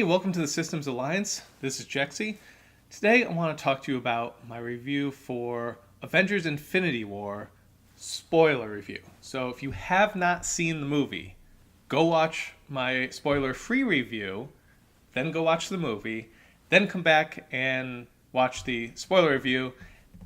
welcome to the Systems Alliance. This is Jexy. Today I want to talk to you about my review for Avengers Infinity War spoiler review. So if you have not seen the movie, go watch my spoiler-free review, then go watch the movie, then come back and watch the spoiler review,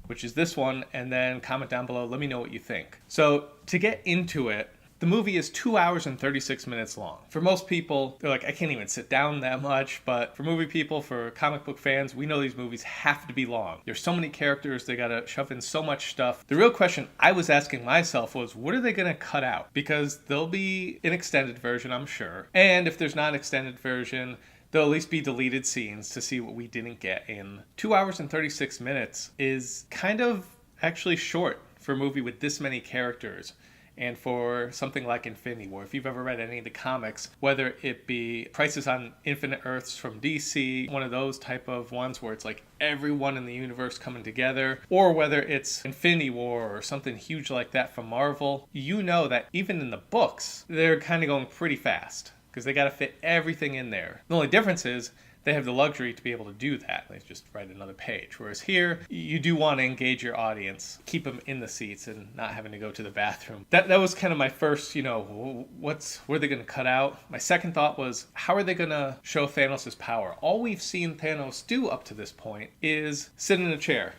which is this one, and then comment down below. Let me know what you think. So to get into it, the movie is 2 hours and 36 minutes long. For most people, they're like, I can't even sit down that much. But for movie people, for comic book fans, we know these movies have to be long. There's so many characters, they gotta shove in so much stuff. The real question I was asking myself was, what are they gonna cut out? Because there'll be an extended version, I'm sure. And if there's not an extended version, there'll at least be deleted scenes to see what we didn't get in. 2 hours and 36 minutes is kind of actually short for a movie with this many characters. And for something like Infinity War, if you've ever read any of the comics, whether it be Crisis on Infinite Earths from DC, one of those type of ones where it's like everyone in the universe coming together, or whether it's Infinity War or something huge like that from Marvel, you know that even in the books, they're kind of going pretty fast because they got to fit everything in there. The only difference is they have the luxury to be able to do that. They just write another page. Whereas here, you do want to engage your audience, keep them in the seats and not having to go to the bathroom. That was kind of my first, what are they going to cut out? My second thought was, how are they going to show Thanos' power? All we've seen Thanos do up to this point is sit in a chair,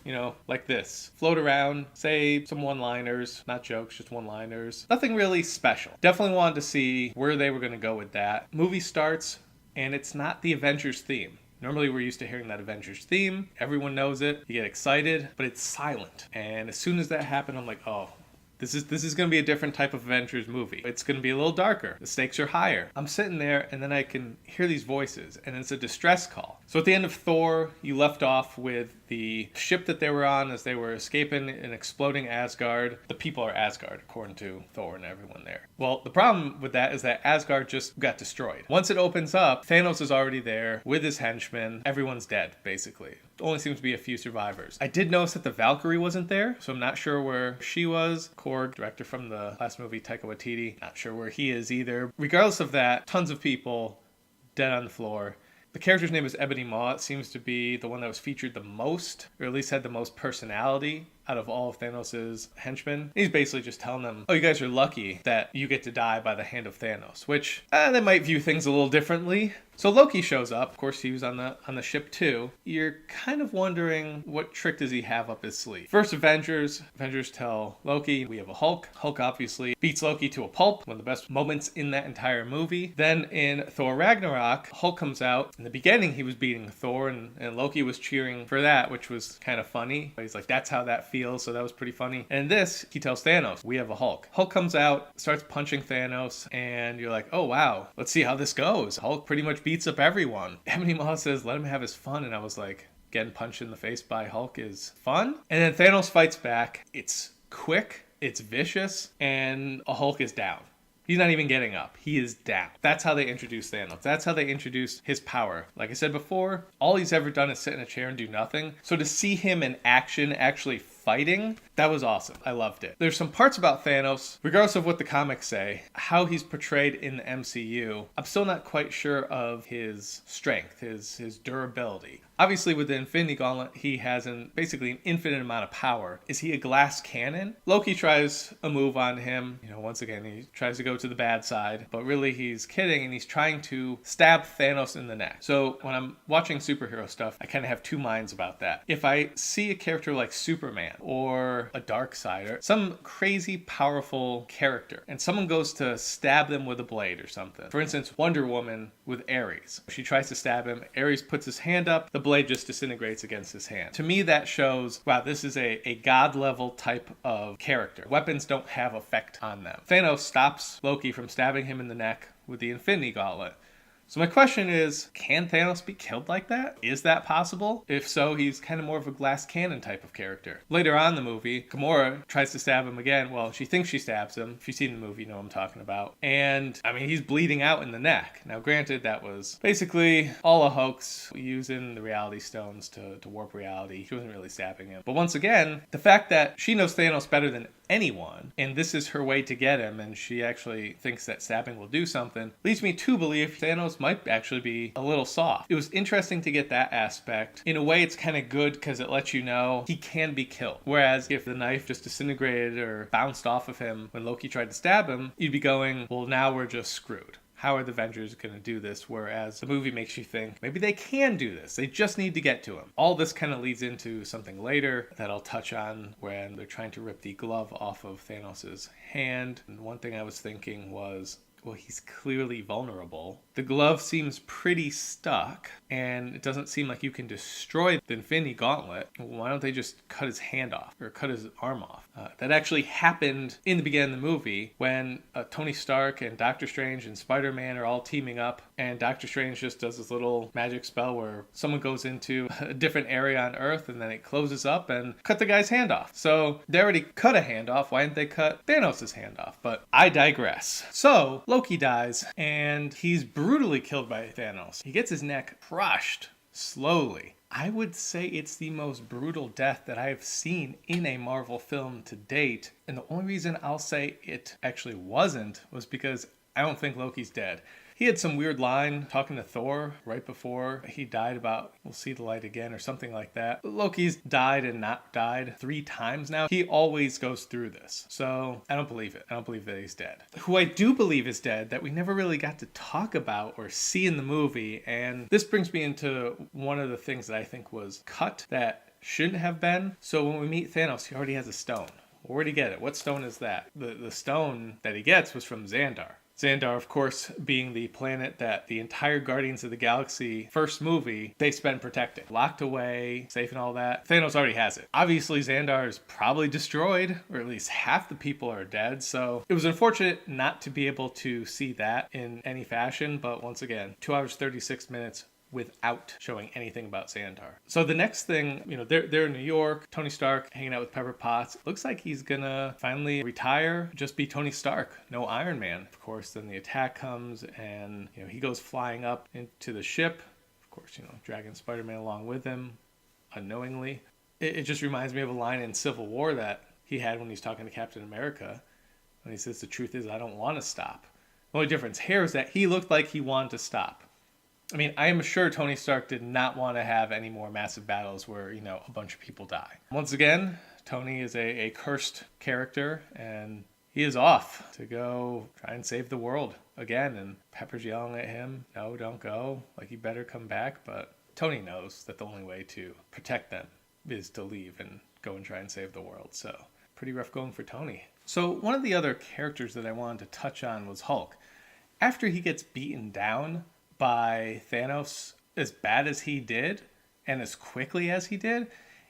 like this. Float around, say some one-liners, not jokes, just one-liners. Nothing really special. Definitely wanted to see where they were going to go with that. Movie starts, and it's not the Avengers theme. Normally we're used to hearing that Avengers theme. Everyone knows it. You get excited, but it's silent. And as soon as that happened, I'm like, oh, this is going to be a different type of Avengers movie. It's going to be a little darker. The stakes are higher. I'm sitting there, and then I can hear these voices, and it's a distress call. So at the end of Thor, you left off with the ship that they were on as they were escaping an exploding Asgard. The people are Asgard, according to Thor and everyone there. Well, the problem with that is that Asgard just got destroyed. Once it opens up, Thanos is already there with his henchmen. Everyone's dead, basically. Only seems to be a few survivors. I did notice that the Valkyrie wasn't there, so I'm not sure where she was. Korg, director from the last movie, Taika Waititi, not sure where he is either. Regardless of that, tons of people dead on the floor. The character's name is Ebony Maw. It seems to be the one that was featured the most, or at least had the most personality out of all of Thanos' henchmen. He's basically just telling them, oh, you guys are lucky that you get to die by the hand of Thanos, which they might view things a little differently. So Loki shows up. Of course, he was on the ship too. You're kind of wondering, what trick does he have up his sleeve? First, Avengers tell Loki, we have a Hulk. Hulk obviously beats Loki to a pulp, one of the best moments in that entire movie. Then in Thor Ragnarok, Hulk comes out. In the beginning, he was beating Thor, and Loki was cheering for that, which was kind of funny. He's like, that's how that feels, so that was pretty funny. And in this, he tells Thanos, we have a Hulk. Hulk comes out, starts punching Thanos, and you're like, oh wow, let's see how this goes. Hulk pretty much beats up everyone. Ebony Maw says, let him have his fun, and I was like, getting punched in the face by Hulk is fun? And then Thanos fights back. It's quick, it's vicious, and a Hulk is down. He's not even getting up. He is down. That's how they introduce Thanos. That's how they introduce his power. Like I said before, all he's ever done is sit in a chair and do nothing. So to see him in action, actually fighting, that was awesome. I loved it. There's some parts about Thanos, regardless of what the comics say, how he's portrayed in the MCU, I'm still not quite sure of his strength, his durability. Obviously, with the Infinity Gauntlet, he has basically an infinite amount of power. Is he a glass cannon? Loki tries a move on him. Once again, he tries to go to the bad side, but really he's kidding, and he's trying to stab Thanos in the neck. So when I'm watching superhero stuff, I kind of have two minds about that. If I see a character like Superman or a Darkseid, some crazy powerful character, and someone goes to stab them with a blade or something. For instance, Wonder Woman with Ares. She tries to stab him. Ares puts his hand up. The blade just disintegrates against his hand. To me, that shows, wow, this is a god-level type of character. Weapons don't have effect on them. Thanos stops Loki from stabbing him in the neck with the Infinity Gauntlet. So my question is, can Thanos be killed like that? Is that possible? If so, he's kind of more of a glass cannon type of character. Later on in the movie, Gamora tries to stab him again. Well, she thinks she stabs him. If you've seen the movie, you know what I'm talking about. And, he's bleeding out in the neck. Now, granted, that was basically all a hoax, using the reality stones to warp reality. She wasn't really stabbing him. But once again, the fact that she knows Thanos better than anyone, and this is her way to get him, and she actually thinks that stabbing will do something, leads me to believe Thanos might actually be a little soft. It was interesting to get that aspect. In a way, it's kind of good because it lets you know he can be killed. Whereas if the knife just disintegrated or bounced off of him when Loki tried to stab him, you'd be going, well, now we're just screwed. How are the Avengers going to do this? Whereas the movie makes you think maybe they can do this. They just need to get to him. All this kind of leads into something later that I'll touch on when they're trying to rip the glove off of Thanos' hand. And one thing I was thinking was, well, he's clearly vulnerable. The glove seems pretty stuck, and it doesn't seem like you can destroy the Infinity Gauntlet. Why don't they just cut his hand off or cut his arm off? That actually happened in the beginning of the movie when Tony Stark and Doctor Strange and Spider-Man are all teaming up, and Doctor Strange just does this little magic spell where someone goes into a different area on Earth and then it closes up and cut the guy's hand off. So they already cut a hand off. Why didn't they cut Thanos' hand off? But I digress. So Loki dies, and he's brutally killed by Thanos. He gets his neck crushed slowly. I would say it's the most brutal death that I have seen in a Marvel film to date. And the only reason I'll say it actually wasn't was because I don't think Loki's dead. He had some weird line talking to Thor right before he died about, we'll see the light again or something like that. Loki's died and not died 3 times now. He always goes through this. So I don't believe it. I don't believe that he's dead. Who I do believe is dead that we never really got to talk about or see in the movie. And this brings me into one of the things that I think was cut that shouldn't have been. So when we meet Thanos, he already has a stone. Where'd he get it? What stone is that? The stone that he gets was from Xandar. Xandar, of course, being the planet that the entire Guardians of the Galaxy first movie they spend protecting. Locked away, safe and all that. Thanos already has it. Obviously, Xandar is probably destroyed, or at least half the people are dead, so it was unfortunate not to be able to see that in any fashion, but once again, 2 hours, 36 minutes without showing anything about Xandar. So the next thing, they're in New York, Tony Stark hanging out with Pepper Potts. Looks like he's gonna finally retire, just be Tony Stark, no Iron Man. Of course, then the attack comes and, he goes flying up into the ship. Of course, dragging Spider-Man along with him, unknowingly. It just reminds me of a line in Civil War that he had when he's talking to Captain America, when he says, the truth is I don't want to stop. The only difference here is that he looked like he wanted to stop. I mean, I am sure Tony Stark did not want to have any more massive battles where, a bunch of people die. Once again, Tony is a cursed character, and he is off to go try and save the world again. And Pepper's yelling at him, no, don't go. Like, you better come back. But Tony knows that the only way to protect them is to leave and go and try and save the world. So, pretty rough going for Tony. So, one of the other characters that I wanted to touch on was Hulk. After he gets beaten down by Thanos as bad as he did and as quickly as he did,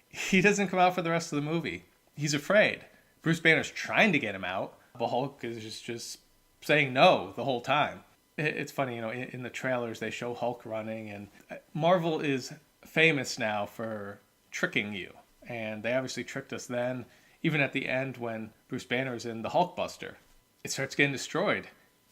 he doesn't come out for the rest of the movie. He's afraid. Bruce Banner's trying to get him out, but Hulk is just saying no the whole time. It's funny, in the trailers they show Hulk running, and Marvel is famous now for tricking you, and they obviously tricked us then, even at the end when Bruce Banner is in the Hulkbuster. It starts getting destroyed.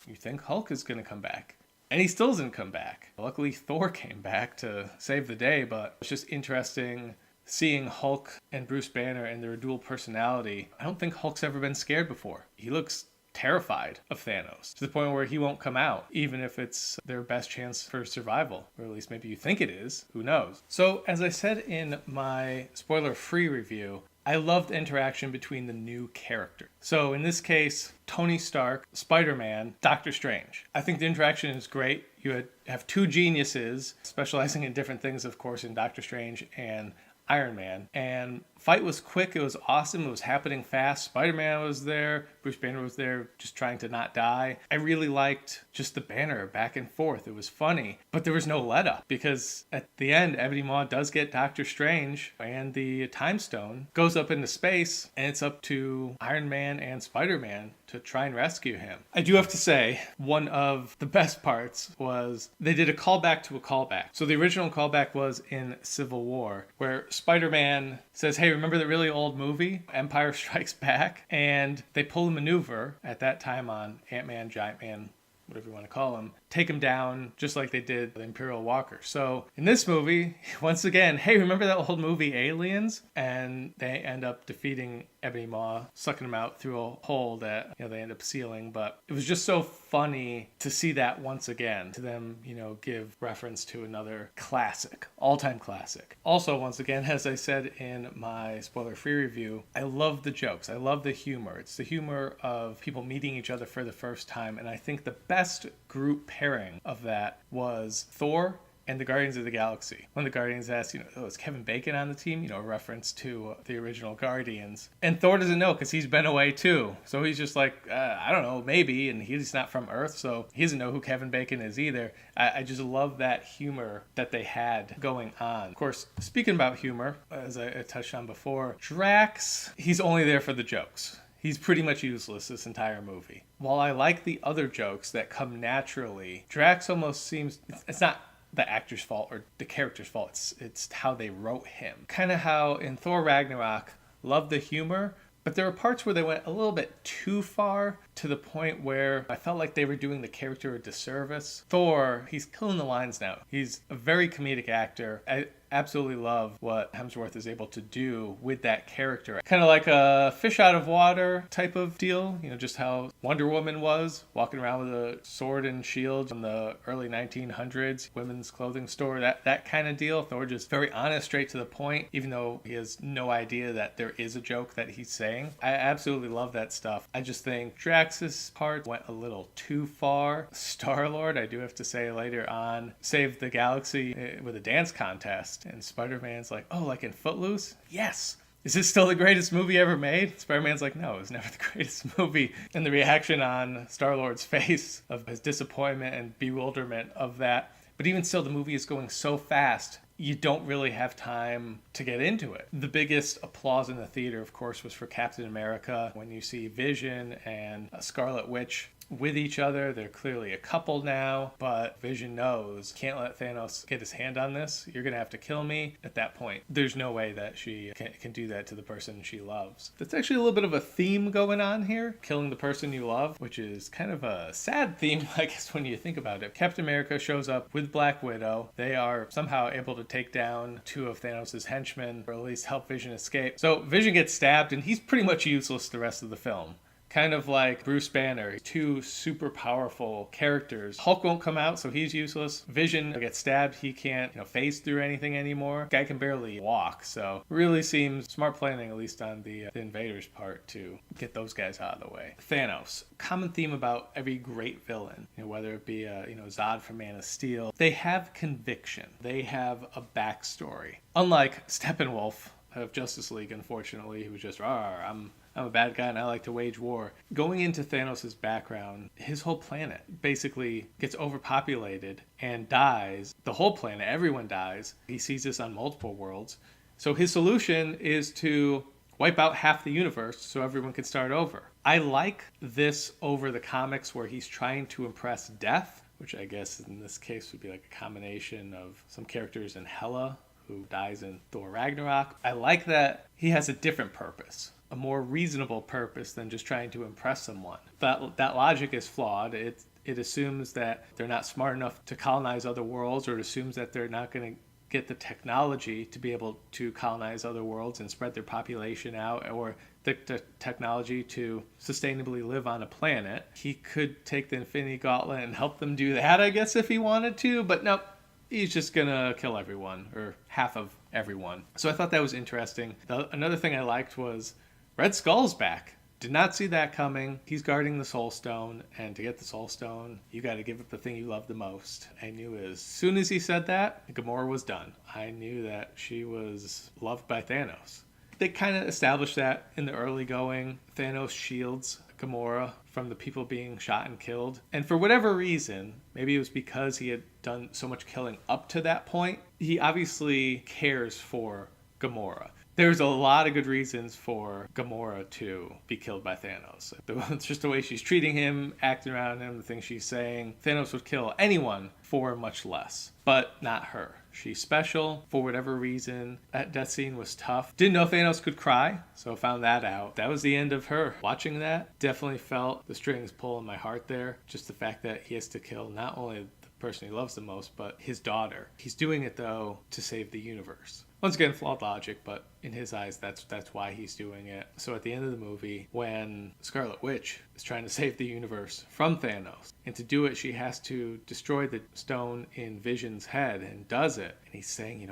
You think Hulk is going to come back. And he still doesn't come back. Luckily, Thor came back to save the day, but it's just interesting seeing Hulk and Bruce Banner and their dual personality. I don't think Hulk's ever been scared before. He looks terrified of Thanos to the point where he won't come out, even if it's their best chance for survival. Or at least maybe you think it is. Who knows? So, as I said in my spoiler-free review, I loved the interaction between the new characters. So in this case, Tony Stark, Spider-Man, Doctor Strange. I think the interaction is great. You have 2 geniuses specializing in different things, of course, in Doctor Strange and Iron Man. And fight was quick. It was awesome. It was happening fast. Spider-Man was there. Bruce Banner was there just trying to not die. I really liked just the banner back and forth. It was funny, but there was no let up because at the end, Ebony Maw does get Doctor Strange and the Time Stone goes up into space, and it's up to Iron Man and Spider-Man to try and rescue him. I do have to say, one of the best parts was they did a callback to a callback. So the original callback was in Civil War, where Spider-Man says, hey, remember the really old movie, Empire Strikes Back? And they pull a maneuver at that time on Ant-Man, Giant Man, whatever you want to call him, take him down just like they did the Imperial Walker. So in this movie, once again, hey, remember that old movie Aliens? And they end up defeating Ebony Maw sucking him out through a hole that they end up sealing. But it was just so funny to see that once again, to them give reference to another classic, all-time classic. Also, once again, as I said in my spoiler-free review, I love the jokes. I love the humor. It's the humor of people meeting each other for the first time, and I think the best group pairing of that was Thor and the Guardians of the Galaxy. When the Guardians asked, is Kevin Bacon on the team? A reference to the original Guardians. And Thor doesn't know because he's been away too. So he's just like, I don't know, maybe. And he's not from Earth, so he doesn't know who Kevin Bacon is either. I just love that humor that they had going on. Of course, speaking about humor, as I touched on before, Drax, he's only there for the jokes. He's pretty much useless this entire movie. While I like the other jokes that come naturally, Drax almost seems, it's not the actor's fault or the character's fault. It's how they wrote him. Kind of how in Thor Ragnarok, love the humor, but there were parts where they went a little bit too far to the point where I felt like they were doing the character a disservice. Thor, he's killing the lines now. He's a very comedic actor. I absolutely love what Hemsworth is able to do with that character. Kind of like a fish out of water type of deal, just how Wonder Woman was, walking around with a sword and shield in the early 1900s, women's clothing store, that kind of deal. Thor just very honest, straight to the point, even though he has no idea that there is a joke that he's saying. I absolutely love that stuff. I just think Drax's part went a little too far. Star-Lord, I do have to say later on, saved the galaxy with a dance contest. And Spider-Man's like, oh, like in Footloose? Yes. Is this still the greatest movie ever made? Spider-Man's like, no, it was never the greatest movie. And the reaction on Star-Lord's face of his disappointment and bewilderment of that. But even still, the movie is going so fast, you don't really have time to get into it. The biggest applause in the theater, of course, was for Captain America. When you see Vision and Scarlet Witch with each other, they're clearly a couple now, but Vision knows, can't let Thanos get his hand on this. You're gonna have to kill me. At that point, there's no way that she can do that to the person she loves. That's actually a little bit of a theme going on here, killing the person you love, which is kind of a sad theme, I guess, when you think about it. Captain America shows up with Black Widow. They are somehow able to take down two of Thanos' henchmen, or at least help Vision escape. So Vision gets stabbed, and he's pretty much useless the rest of the film. Kind of like Bruce Banner, two super powerful characters. Hulk won't come out, so he's useless. Vision gets stabbed, he can't phase through anything anymore. Guy can barely walk, so really seems smart planning, at least on the Invaders' part, to get those guys out of the way. Thanos, common theme about every great villain, whether it be Zod from Man of Steel. They have conviction. They have a backstory. Unlike Steppenwolf of Justice League, unfortunately, who was just, I'm a bad guy and I like to wage war. Going into Thanos' background, his whole planet basically gets overpopulated and dies. The whole planet, everyone dies. He sees this on multiple worlds. So his solution is to wipe out half the universe so everyone can start over. I like this over the comics where he's trying to impress death, which I guess in this case would be like a combination of some characters in Hela, who dies in Thor Ragnarok. I like that he has a different purpose, a more reasonable purpose than just trying to impress someone. That logic is flawed. It assumes that they're not smart enough to colonize other worlds, or it assumes that they're not going to get the technology to be able to colonize other worlds and spread their population out, or the technology to sustainably live on a planet. He could take the Infinity Gauntlet and help them do that, I guess, if he wanted to, but nope. He's just gonna kill everyone, or half of everyone. So I thought that was interesting. Another thing I liked was Red Skull's back. Did not see that coming. He's guarding the Soul Stone, and to get the Soul Stone, you got to give up the thing you love the most. I knew as soon as he said that, Gamora was done. I knew that she was loved by Thanos. They kind of established that in the early going. Thanos shields Gamora from the people being shot and killed. And for whatever reason, maybe it was because he had done so much killing up to that point, he obviously cares for Gamora. There's a lot of good reasons for Gamora to be killed by Thanos. It's just the way she's treating him, acting around him, the things she's saying. Thanos would kill anyone for much less, but not her. She's special for whatever reason. That death scene was tough. Didn't know Thanos could cry, so found that out. That was the end of her. Watching that, definitely felt the strings pull in my heart there. Just the fact that he has to kill not only the person he loves the most, but his daughter. He's doing it, though, to save the universe. Once again, flawed logic, but in his eyes, that's why he's doing it. So at the end of the movie, when Scarlet Witch is trying to save the universe from Thanos, and to do it, she has to destroy the stone in Vision's head, and does it. And he's saying,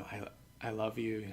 I love you.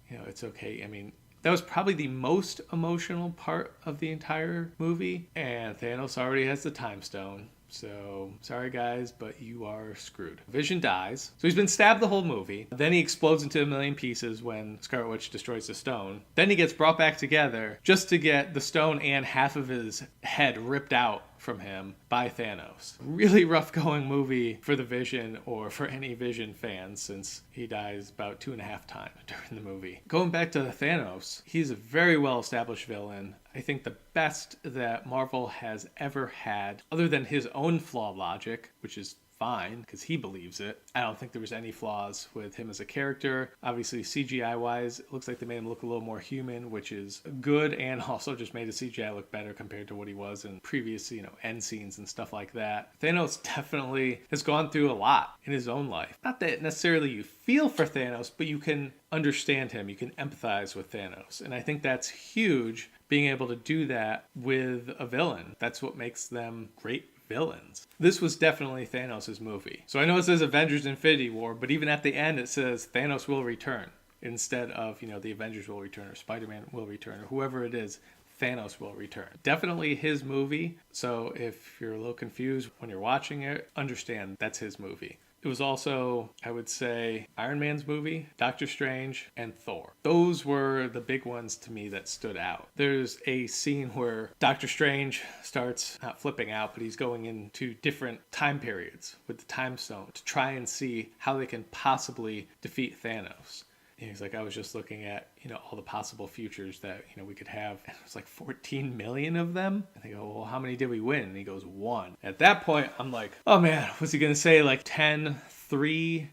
It's okay. I mean, that was probably the most emotional part of the entire movie, and Thanos already has the time stone. So, sorry guys, but you are screwed. Vision dies. So he's been stabbed the whole movie. Then he explodes into a million pieces when Scarlet Witch destroys the stone. Then he gets brought back together just to get the stone and half of his head ripped out from him by Thanos. Really rough going movie for the Vision, or for any Vision fans, since he dies about 2.5 times during the movie. Going back to Thanos, he's a very well established villain. I think the best that Marvel has ever had, other than his own flawed logic, which is fine because he believes it. I don't think there was any flaws with him as a character. Obviously, CGI wise, it looks like they made him look a little more human, which is good, and also just made the CGI look better compared to what he was in previous, end scenes and stuff like that. Thanos definitely has gone through a lot in his own life. Not that necessarily you feel for Thanos, but you can understand him. You can empathize with Thanos. And I think that's huge, being able to do that with a villain. That's what makes them great villains. This was definitely Thanos' movie. So I know it says Avengers Infinity War, but even at the end it says Thanos will return instead of, the Avengers will return, or Spider-Man will return, or whoever it is, Thanos will return. Definitely his movie. So if you're a little confused when you're watching it, understand that's his movie. It was also, I would say, Iron Man's movie, Doctor Strange, and Thor. Those were the big ones to me that stood out. There's a scene where Doctor Strange starts not flipping out, but he's going into different time periods with the time stone to try and see how they can possibly defeat Thanos. And he's like, I was just looking at, all the possible futures that, we could have. And it was like 14 million of them. And they go, well, how many did we win? And he goes, 1. At that point, I'm like, oh man, was he going to say like 10, 3?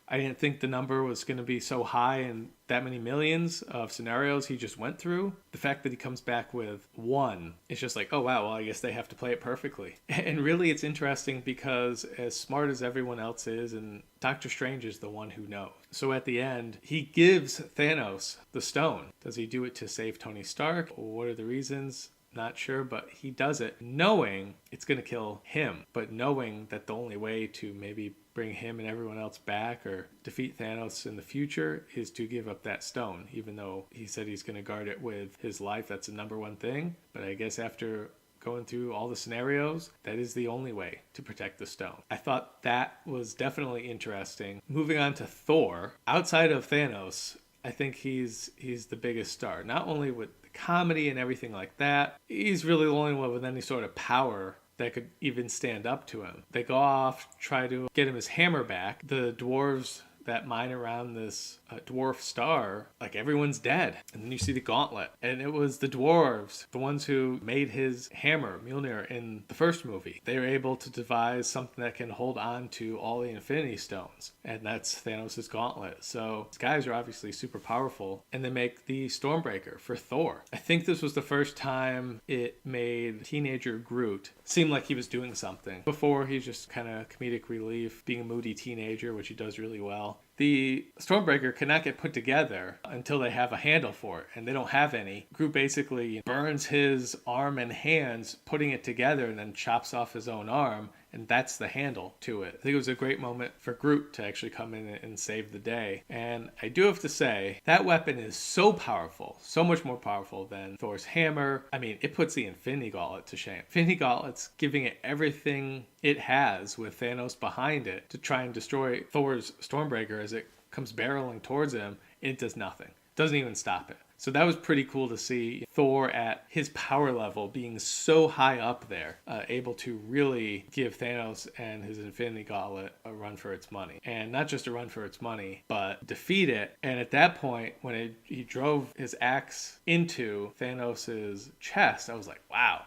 I didn't think the number was going to be so high and that many millions of scenarios he just went through. The fact that he comes back with 1, it's just like, oh wow, well I guess they have to play it perfectly. And really it's interesting because as smart as everyone else is, and Doctor Strange is the one who knows. So at the end, he gives Thanos the stone. Does he do it to save Tony Stark? What are the reasons? Not sure, but he does it knowing it's going to kill him, but knowing that the only way to maybe bring him and everyone else back or defeat Thanos in the future is to give up that stone, even though he said he's going to guard it with his life. That's the number one thing. But I guess after going through all the scenarios, that is the only way to protect the stone. I thought that was definitely interesting. Moving on to Thor, outside of Thanos, I think he's the biggest star, not only with comedy and everything like that. He's really the only one with any sort of power that could even stand up to him. They go off, try to get him his hammer back. The dwarves that mine around this dwarf star, like everyone's dead. And then you see the gauntlet. And it was the dwarves, the ones who made his hammer, Mjolnir, in the first movie. They were able to devise something that can hold on to all the Infinity Stones. And that's Thanos' gauntlet. So these guys are obviously super powerful. And they make the Stormbreaker for Thor. I think this was the first time it made teenager Groot seem like he was doing something. Before, he's just kind of comedic relief, being a moody teenager, which he does really well. The Stormbreaker cannot get put together until they have a handle for it, and they don't have any. Groot basically burns his arm and hands putting it together and then chops off his own arm, and that's the handle to it. I think it was a great moment for Groot to actually come in and save the day. And I do have to say, that weapon is so powerful, so much more powerful than Thor's hammer. I mean, it puts the Infinity Gauntlet to shame. Infinity Gauntlet's giving it everything it has with Thanos behind it to try and destroy Thor's Stormbreaker as it comes barreling towards him. It does nothing. Doesn't even stop it. So that was pretty cool to see Thor at his power level being so high up there, able to really give Thanos and his Infinity Gauntlet a run for its money. And not just a run for its money, but defeat it. And at that point, when he drove his axe into Thanos' chest, I was like, wow,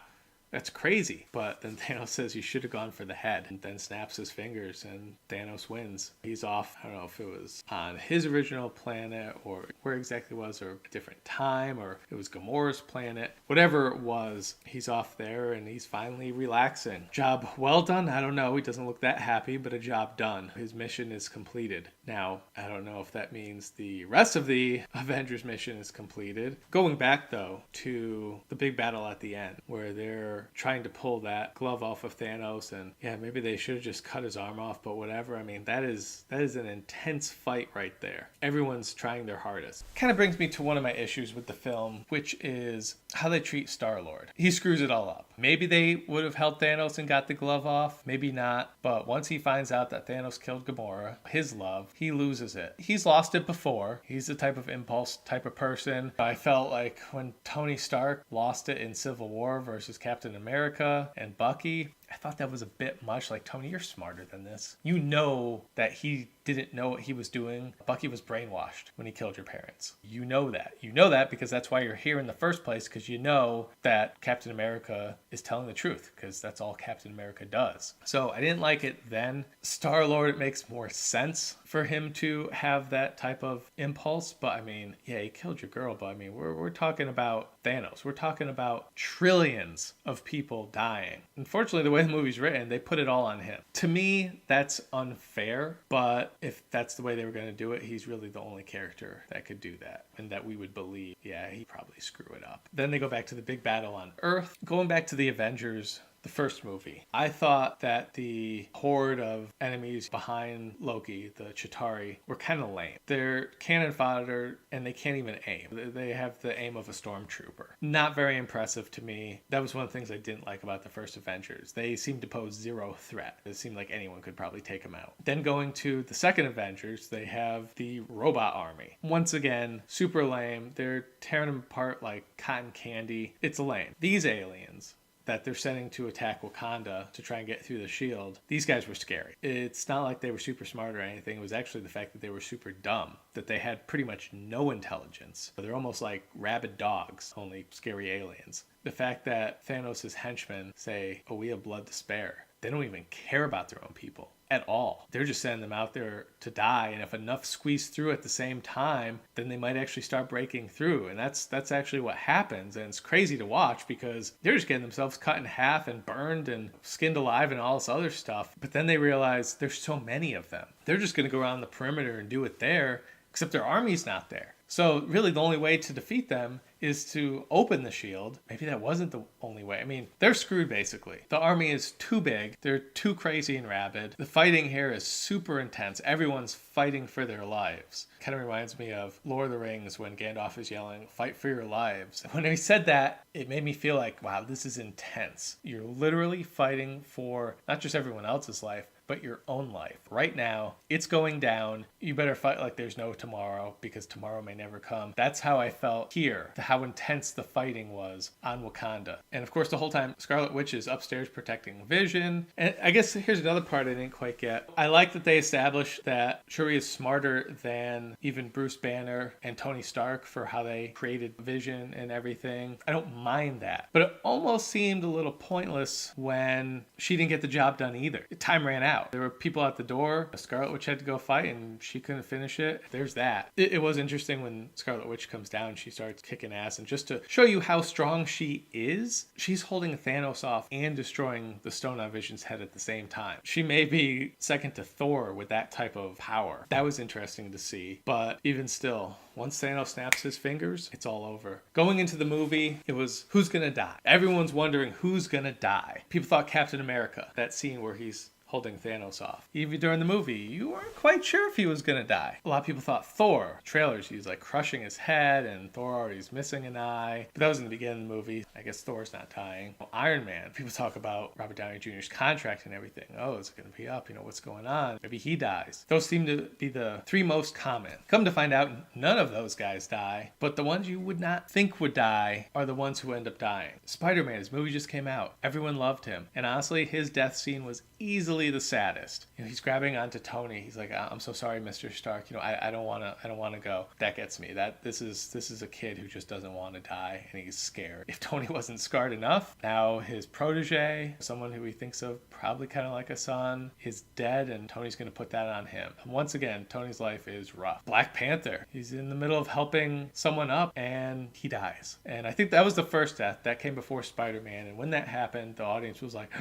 That's crazy. But then Thanos says you should have gone for the head, and then snaps his fingers and Thanos wins. He's off. I don't know if it was on his original planet or where exactly it was, or a different time, or it was Gamora's planet. Whatever it was, he's off there and he's finally relaxing. Job well done? I don't know. He doesn't look that happy, but a job done. His mission is completed. Now, I don't know if that means the rest of the Avengers mission is completed. Going back, though, to the big battle at the end, where they're trying to pull that glove off of Thanos, and yeah, maybe they should have just cut his arm off, but whatever. I mean, that is an intense fight right there. Everyone's trying their hardest. Kind of brings me to one of my issues with the film, which is how they treat Star-Lord. He screws it all up. Maybe they would have held Thanos and got the glove off, maybe not, but once he finds out that Thanos killed Gamora, his love, he loses it. He's lost it before. He's the type of impulse type of person. I felt like when Tony Stark lost it in Civil War versus Captain America and Bucky, I thought that was a bit much. Like, Tony, you're smarter than this. You know that he didn't know what he was doing. Bucky was brainwashed when he killed your parents. You know that. You know that because that's why you're here in the first place, because you know that Captain America is telling the truth, because that's all Captain America does. So I didn't like it then. Star-Lord, it makes more sense for him to have that type of impulse. But I mean, yeah, he killed your girl, but I mean, we're talking about Thanos. We're talking about trillions of people dying. Unfortunately, the way the movie's written, they put it all on him. To me, that's unfair, but if that's the way they were going to do it, he's really the only character that could do that, and that we would believe, yeah, he probably screw it up. Then they go back to the big battle on Earth. Going back to the Avengers, the first movie, I thought that the horde of enemies behind Loki, the Chitauri, were kind of lame. They're cannon fodder and they can't even aim. They have the aim of a stormtrooper. Not very impressive to me. That was one of the things I didn't like about the first Avengers. They seemed to pose zero threat. It seemed like anyone could probably take them out. Then going to the second Avengers, they have the robot army. Once again, super lame. They're tearing them apart like cotton candy. It's lame. These aliens that they're sending to attack Wakanda to try and get through the shield, these guys were scary. It's not like they were super smart or anything. It was actually the fact that they were super dumb, that they had pretty much no intelligence. They're almost like rabid dogs, only scary aliens. The fact that Thanos' henchmen say, oh, we have blood to spare. They don't even care about their own people at all. They're just sending them out there to die, and if enough squeeze through at the same time, then they might actually start breaking through, and that's actually what happens. And it's crazy to watch because they're just getting themselves cut in half and burned and skinned alive and all this other stuff. But then they realize there's so many of them. They're just going to go around the perimeter and do it there, except their army's not there. So really the only way to defeat them is to open the shield. Maybe that wasn't the only way. I mean, they're screwed basically. The army is too big. They're too crazy and rabid. The fighting here is super intense. Everyone's fighting for their lives. Kind of reminds me of Lord of the Rings when Gandalf is yelling, fight for your lives. When he said that, it made me feel like, wow, this is intense. You're literally fighting for not just everyone else's life, but your own life. Right now, it's going down. You better fight like there's no tomorrow, because tomorrow may never come. That's how I felt here, how intense the fighting was on Wakanda. And of course, the whole time, Scarlet Witch is upstairs protecting Vision. And I guess here's another part I didn't quite get. I like that they established that Shuri is smarter than even Bruce Banner and Tony Stark for how they created Vision and everything. I don't mind that. But it almost seemed a little pointless when she didn't get the job done either. Time ran out. There were people at the door. Scarlet Witch had to go fight and she couldn't finish it. There's that. It was interesting when Scarlet Witch comes down, she starts kicking ass. And just to show you how strong she is, she's holding Thanos off and destroying the stone on Vision's head at the same time. She may be second to Thor with that type of power. That was interesting to see. But even still, once Thanos snaps his fingers, it's all over. Going into the movie, it was who's gonna die? Everyone's wondering who's gonna die. People thought Captain America, that scene where he's holding Thanos off. Even during the movie, you weren't quite sure if he was going to die. A lot of people thought Thor. Trailers, he's like crushing his head and Thor already's missing an eye. But that was in the beginning of the movie. I guess Thor's not dying. Iron Man, people talk about Robert Downey Jr.'s contract and everything. Oh, is it going to be up? What's going on? Maybe he dies. Those seem to be the three most common. Come to find out, none of those guys die. But the ones you would not think would die are the ones who end up dying. Spider-Man, his movie just came out. Everyone loved him. And honestly, his death scene was easily easily the saddest. He's grabbing onto Tony. He's like, I'm so sorry, Mr. Stark. I don't want to go. That gets me. That this is a kid who just doesn't want to die, and he's scared. If Tony wasn't scarred enough, now his protege, someone who he thinks of probably kind of like a son, is dead, and Tony's going to put that on him. And once again, Tony's life is rough. Black Panther. He's in the middle of helping someone up, and he dies. And I think that was the first death. That came before Spider-Man. And when that happened, the audience was like,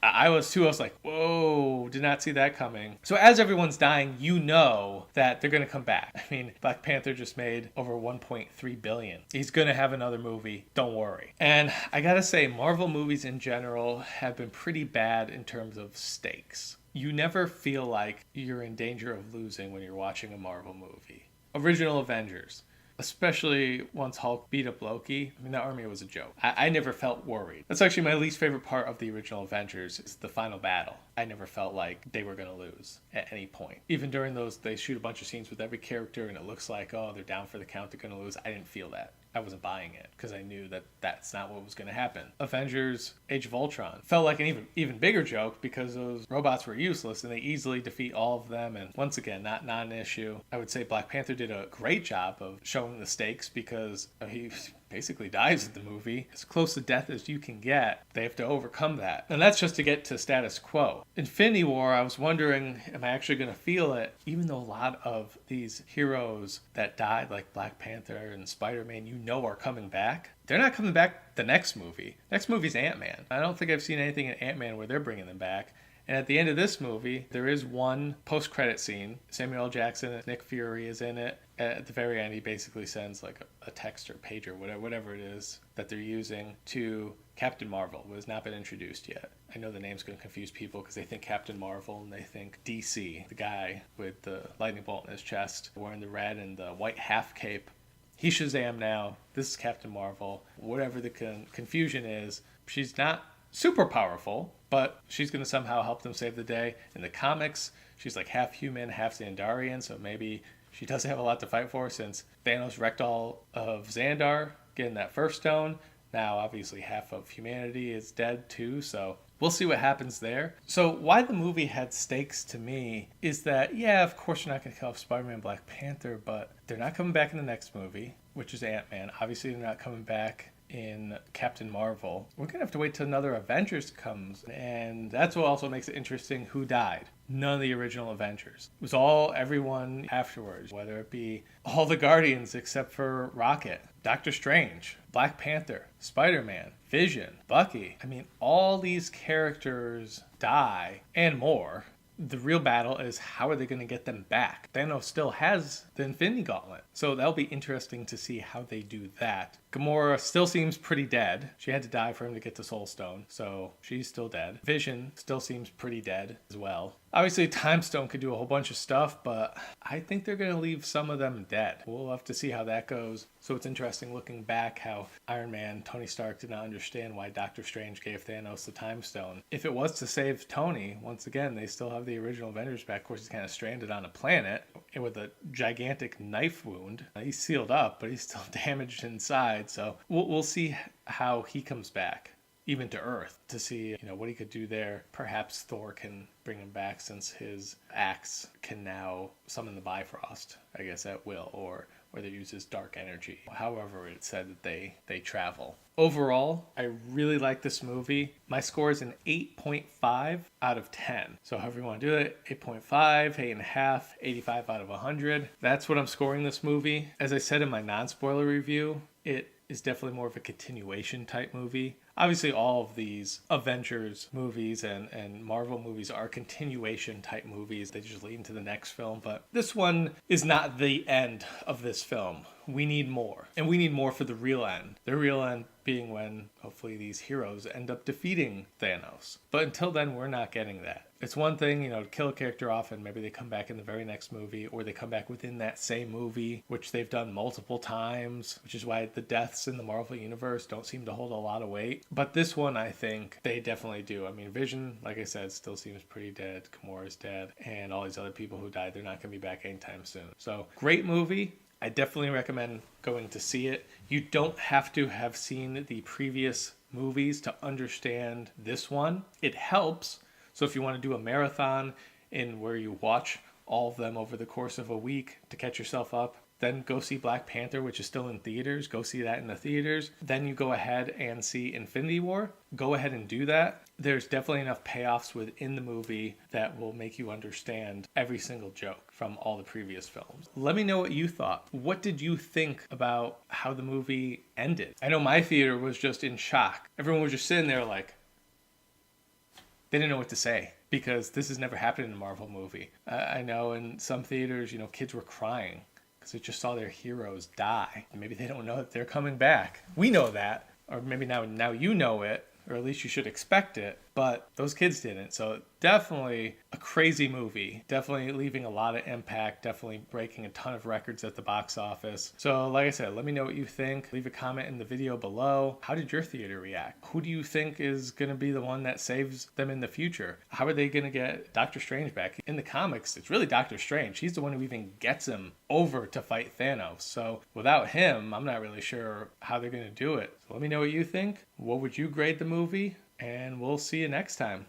I was too. I was like, whoa, did not see that coming. So as everyone's dying, you know that they're going to come back. I mean, Black Panther just made over $1.3 billion. He's going to have another movie. Don't worry. And I got to say, Marvel movies in general have been pretty bad in terms of stakes. You never feel like you're in danger of losing when you're watching a Marvel movie. Original Avengers. Especially once Hulk beat up Loki. I mean, that army was a joke. I never felt worried. That's actually my least favorite part of the original Avengers is the final battle. I never felt like they were going to lose at any point. Even during those, they shoot a bunch of scenes with every character and it looks like, oh, they're down for the count, they're going to lose. I didn't feel that. I wasn't buying it because I knew that that's not what was going to happen. Avengers Age of Ultron felt like an even bigger joke because those robots were useless and they easily defeat all of them. And once again, not an issue. I would say Black Panther did a great job of showing the stakes because he basically dies in the movie. As close to death as you can get, they have to overcome that. And that's just to get to status quo. Infinity War, I was wondering, am I actually going to feel it? Even though a lot of these heroes that died, like Black Panther and Spider-Man, are coming back. They're not coming back the next movie. Next movie's Ant-Man. I don't think I've seen anything in Ant-Man where they're bringing them back. And at the end of this movie, there is one post-credit scene. Samuel L. Jackson and Nick Fury is in it. At the very end, he basically sends like a text or page or whatever it is that they're using to Captain Marvel, who has not been introduced yet. I know the name's going to confuse people because they think Captain Marvel and they think DC, the guy with the lightning bolt in his chest, wearing the red and the white half cape. He's Shazam now. This is Captain Marvel. Whatever the confusion is, she's not super powerful, but she's going to somehow help them save the day. In the comics, she's like half human, half Xandarian, so maybe she doesn't have a lot to fight for since Thanos wrecked all of Xandar, getting that first stone. Now, obviously, half of humanity is dead too, so we'll see what happens there. So why the movie had stakes to me is that, yeah, of course you're not going to kill off Spider-Man and Black Panther, but they're not coming back in the next movie, which is Ant-Man. Obviously, they're not coming back in Captain Marvel. We're going to have to wait till another Avengers comes, and that's what also makes it interesting who died. None of the original Avengers. It was everyone afterwards, whether it be all the Guardians except for Rocket, Doctor Strange, Black Panther, Spider-Man, Vision, Bucky. I mean, all these characters die and more. The real battle is how are they going to get them back? Thanos still has the Infinity Gauntlet. So that'll be interesting to see how they do that. Gamora still seems pretty dead. She had to die for him to get the Soul Stone, so she's still dead. Vision still seems pretty dead as well. Obviously, Time Stone could do a whole bunch of stuff, but I think they're going to leave some of them dead. We'll have to see how that goes. So it's interesting looking back how Iron Man, Tony Stark, did not understand why Doctor Strange gave Thanos the Time Stone. If it was to save Tony, once again, they still have the original Avengers back. Of course, he's kind of stranded on a planet with a gigantic knife wound. He's sealed up, but he's still damaged inside. So we'll see how he comes back, even to Earth, to see what he could do there. Perhaps Thor can bring him back since his axe can now summon the Bifrost, I guess, at will, or whether it uses dark energy. However, it said that they travel. Overall, I really like this movie. My score is an 8.5 out of 10. So however you want to do it, 8.5, 8.5, 85 out of 100. That's what I'm scoring this movie. As I said in my non-spoiler review, it is definitely more of a continuation type movie. Obviously, all of these Avengers movies and Marvel movies are continuation type movies. They just lead into the next film. But this one is not the end of this film. We need more. And we need more for the real end. The real end being when, hopefully, these heroes end up defeating Thanos. But until then, we're not getting that. It's one thing, to kill a character off and maybe they come back in the very next movie, or they come back within that same movie, which they've done multiple times, which is why the deaths in the Marvel Universe don't seem to hold a lot of weight. But this one, I think, they definitely do. I mean, Vision, like I said, still seems pretty dead. Gamora's dead. And all these other people who died, they're not going to be back anytime soon. So, great movie. I definitely recommend going to see it. You don't have to have seen the previous movies to understand this one. It helps. So if you want to do a marathon in where you watch all of them over the course of a week to catch yourself up, then go see Black Panther, which is still in theaters. Go see that in the theaters. Then you go ahead and see Infinity War. Go ahead and do that. There's definitely enough payoffs within the movie that will make you understand every single joke from all the previous films. Let me know what you thought. What did you think about how the movie ended? I know my theater was just in shock. Everyone was just sitting there like, they didn't know what to say, because this has never happened in a Marvel movie. I know in some theaters, kids were crying because they just saw their heroes die. And maybe they don't know that they're coming back. We know that, or maybe now you know it, or at least you should expect it, but those kids didn't. So definitely a crazy movie. Definitely leaving a lot of impact. Definitely breaking a ton of records at the box office. So like I said, let me know what you think. Leave a comment in the video below. How did your theater react? Who do you think is going to be the one that saves them in the future? How are they going to get Doctor Strange back? In the comics, it's really Doctor Strange. He's the one who even gets him over to fight Thanos. So without him, I'm not really sure how they're going to do it. So let me know what you think. What would you grade the movie? And we'll see you next time.